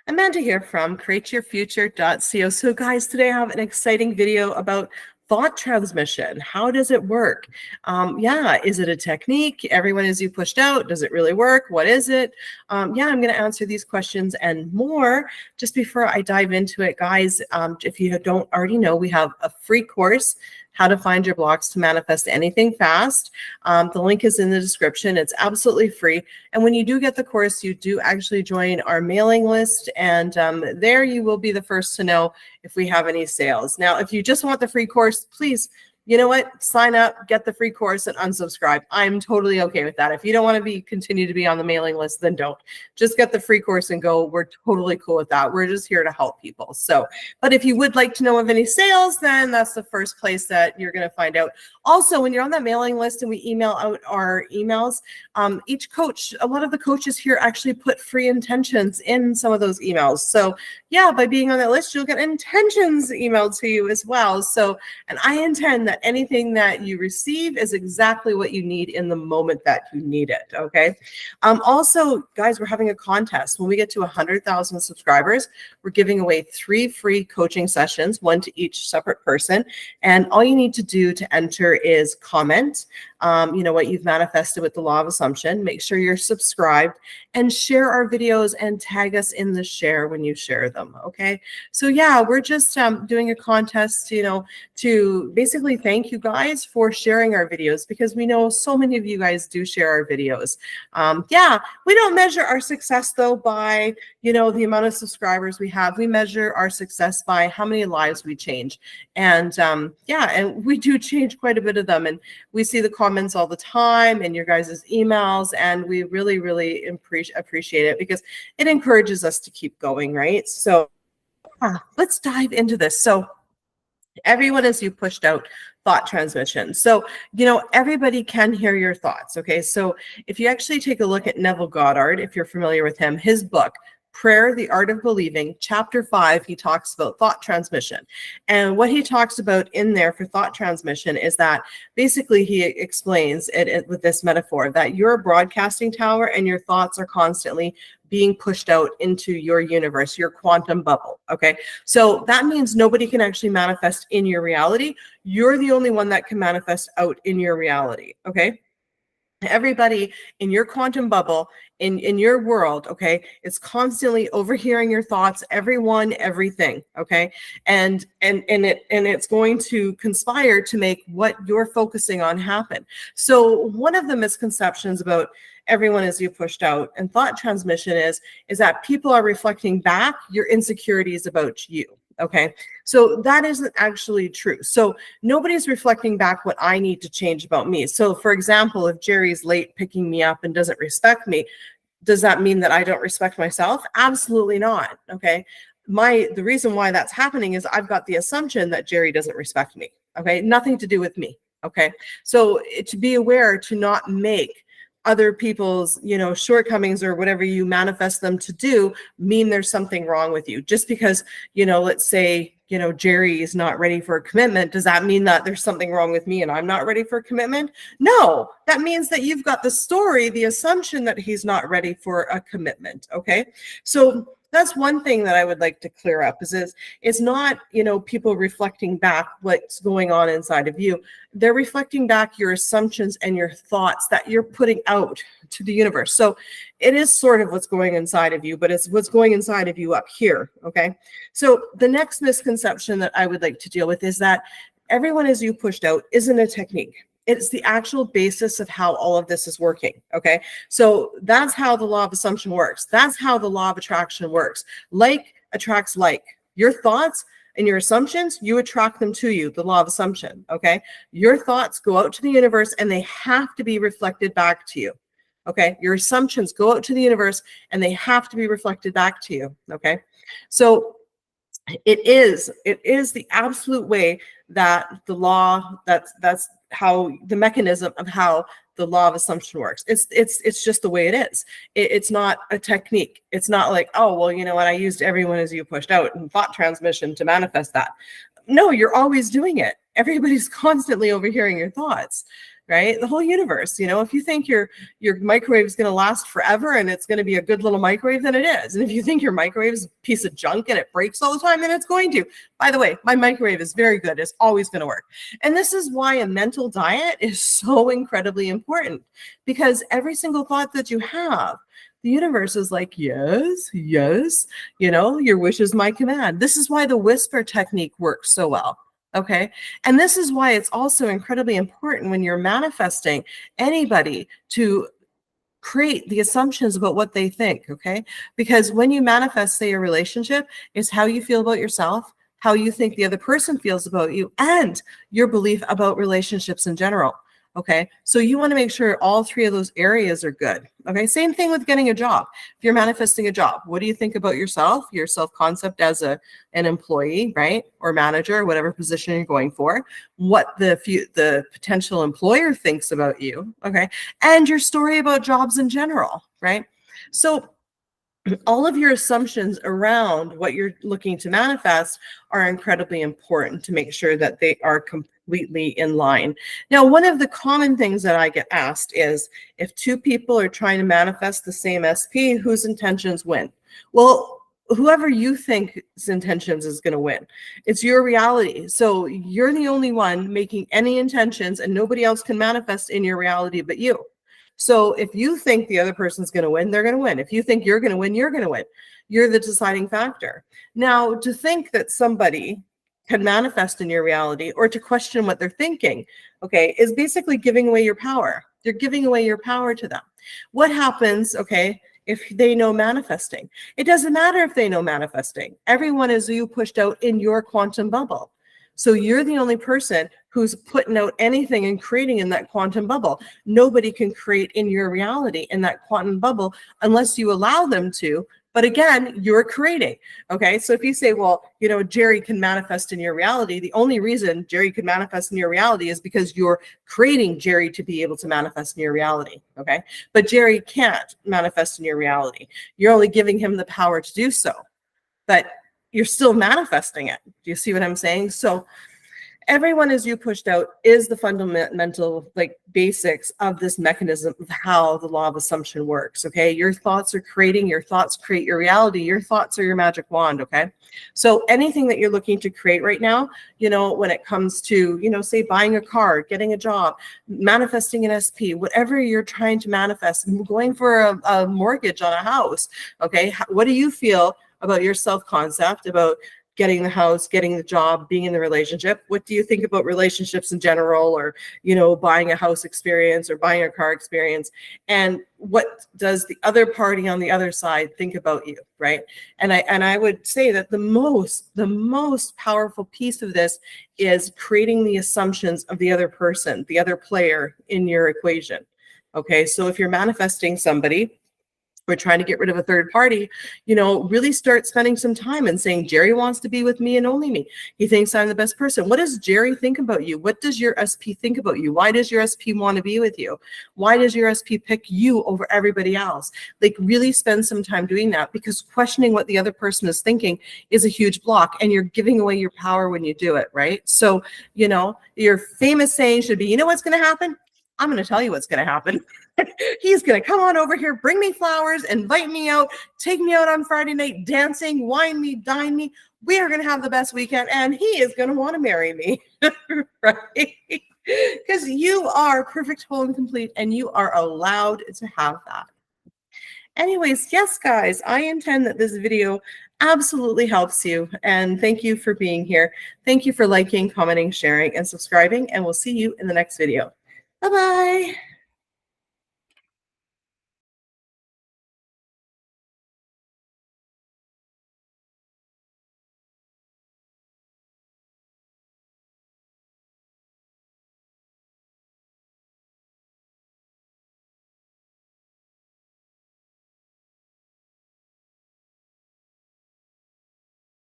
Amanda here from createyourfuture.co. So guys, today I have an exciting video about thought transmission. How does it work? Is it a technique? Everyone is you pushed out? Does it really work? What is it? I'm going to answer these questions and more. Just before I dive into it, guys, if you don't already know, we have a free course, How to Find Your Blocks to Manifest Anything Fast. The link is in the description. It's absolutely free. And when you do get the course, you do actually join our mailing list. And there you will be the first to know if we have any sales. Now, if you just want the free course, please, you know what? Sign up, get the free course, and unsubscribe. I'm totally okay with that. If you don't want to continue to be on the mailing list, then don't. Just get the free course and go. We're totally cool with that. We're just here to help people. So, but if you would like to know of any sales, then that's the first place that you're going to find out. Also, when you're on that mailing list and we email out our emails, each coach, a lot of the coaches here actually put free intentions in some of those emails. So yeah, by being on that list, you'll get intentions emailed to you as well. So, and I intend that anything that you receive is exactly what you need in the moment that you need it, okay? Also, guys, we're having a contest. When we get to 100,000 subscribers, we're giving away 3 free coaching sessions, 1 to each separate person. And all you need to do to enter is comment, what you've manifested with the law of assumption. Make sure you're subscribed and share our videos and tag us in the share when you share them, okay? So yeah, we're just doing a contest, to basically thank you guys for sharing our videos, because we know so many of you guys do share our videos. We don't measure our success though by, the amount of subscribers we have. We measure our success by how many lives we change. And and we do change quite a bit of them. And we see the comments all the time and your guys' emails, and we really, really appreciate it because it encourages us to keep going, right? So let's dive into this. So everyone is you pushed out thought transmission. So, everybody can hear your thoughts, okay? So if you actually take a look at Neville Goddard, if you're familiar with him, his book, Prayer, the Art of Believing, chapter 5, he talks about thought transmission. And what he talks about in there for thought transmission is that basically he explains it with this metaphor that you're a broadcasting tower and your thoughts are constantly being pushed out into your universe, your quantum bubble, okay? So that means nobody can actually manifest in your reality. You're the only one that can manifest out in your reality, okay? Everybody in your quantum bubble, in your world, okay, is constantly overhearing your thoughts, everyone, everything, okay, and it's going to conspire to make what you're focusing on happen. So one of the misconceptions about everyone is you pushed out and thought transmission is that people are reflecting back your insecurities about you. Okay, so that isn't actually true. So nobody's reflecting back what I need to change about me. So for example, if Jerry's late picking me up and doesn't respect me, does that mean that I don't respect myself? Absolutely not. Okay, the reason why that's happening is I've got the assumption that Jerry doesn't respect me. Okay, nothing to do with me. Okay, so to be aware to not make other people's, shortcomings or whatever you manifest them to do mean there's something wrong with you. Just because, let's say, Jerry is not ready for a commitment, does that mean that there's something wrong with me and I'm not ready for a commitment? No, that means that you've got the story, the assumption that he's not ready for a commitment, okay? So that's one thing that I would like to clear up is it's not, people reflecting back what's going on inside of you. They're reflecting back your assumptions and your thoughts that you're putting out to the universe. So it is sort of what's going inside of you, but it's what's going inside of you up here, okay? So the next misconception that I would like to deal with is that everyone is you pushed out isn't a technique. It's the actual basis of how all of this is working, okay? So that's how the law of assumption works. That's how the law of attraction works. Like attracts like. Your thoughts and your assumptions, you attract them to you, the law of assumption, okay? Your thoughts go out to the universe and they have to be reflected back to you, okay? Your assumptions go out to the universe and they have to be reflected back to you, okay? So it is the absolute way that the law, that's how the mechanism of how the law of assumption works. It's just the way it is. It's not a technique. It's not like, oh, well, you know what, I used everyone as you pushed out and thought transmission to manifest that. No, you're always doing it. Everybody's constantly overhearing your thoughts. right? The whole universe, you know, if you think your microwave is going to last forever and it's going to be a good little microwave, then it is. And if you think your microwave is a piece of junk and it breaks all the time, then it's going to. By the way, my microwave is very good. It's always going to work. And this is why a mental diet is so incredibly important, because every single thought that you have, the universe is like, yes, yes, you know, your wish is my command. This is why the whisper technique works so well. Okay. And this is why it's also incredibly important when you're manifesting anybody to create the assumptions about what they think. Okay. Because when you manifest, say, a relationship, is how you feel about yourself, how you think the other person feels about you, and your belief about relationships in general. Okay, so you want to make sure all three of those areas are good. Okay, same thing with getting a job. If you're manifesting a job, what do you think about yourself, your self-concept as an employee, right, or manager, whatever position you're going for, what the potential employer thinks about you, okay, and your story about jobs in general, right? So all of your assumptions around what you're looking to manifest are incredibly important to make sure that they are completely in line. Now, one of the common things that I get asked is, if two people are trying to manifest the same SP, whose intentions win? Well, whoever you think's intentions is going to win. It's your reality. So you're the only one making any intentions, and nobody else can manifest in your reality but you. So if you think the other person's going to win, they're going to win. If you think you're going to win, you're going to win. You're the deciding factor. Now, to think that somebody can manifest in your reality, or to question what they're thinking, okay, is basically giving away your power. You're giving away your power to them. What happens, okay, if they know manifesting? It doesn't matter if they know manifesting. Everyone is you pushed out in your quantum bubble. So you're the only person who's putting out anything and creating in that quantum bubble. Nobody can create in your reality in that quantum bubble unless you allow them to. But again, you're creating. Okay. So if you say, well, you know, Jerry can manifest in your reality, the only reason Jerry could manifest in your reality is because you're creating Jerry to be able to manifest in your reality. Okay. But Jerry can't manifest in your reality. You're only giving him the power to do so. But you're still manifesting it. Do you see what I'm saying? So everyone as you pushed out is the fundamental basics of this mechanism of how the law of assumption works. Okay, your thoughts are creating, your thoughts create your reality, your thoughts are your magic wand. Okay, so anything that you're looking to create right now, you know, when it comes to, you know, say buying a car, getting a job, manifesting an SP, whatever you're trying to manifest, going for a mortgage on a house. Okay, what do you feel about your self-concept, about getting the house, getting the job, being in the relationship? What do you think about relationships in general, or, you know, buying a house experience or buying a car experience? And what does the other party on the other side think about you, right? And I would say that the most powerful piece of this is creating the assumptions of the other person, the other player in your equation. Okay, so if you're manifesting somebody, we're trying to get rid of a third party, you know, really start spending some time and saying, Jerry wants to be with me and only me. He thinks I'm the best person. What does Jerry think about you? What does your SP think about you? Why does your SP want to be with you? Why does your SP pick you over everybody else? Like, really spend some time doing that, because questioning what the other person is thinking is a huge block, and you're giving away your power when you do it, right? So, you know, your famous saying should be, you know what's going to happen? I'm going to tell you what's going to happen. He's going to come on over here, bring me flowers, invite me out, take me out on Friday night dancing, wine me, dine me. We are going to have the best weekend, and he is going to want to marry me, right? Because you are perfect, whole, and complete, and you are allowed to have that. Anyways, yes, guys, I intend that this video absolutely helps you, and thank you for being here. Thank you for liking, commenting, sharing, and subscribing, and we'll see you in the next video. Bye-bye.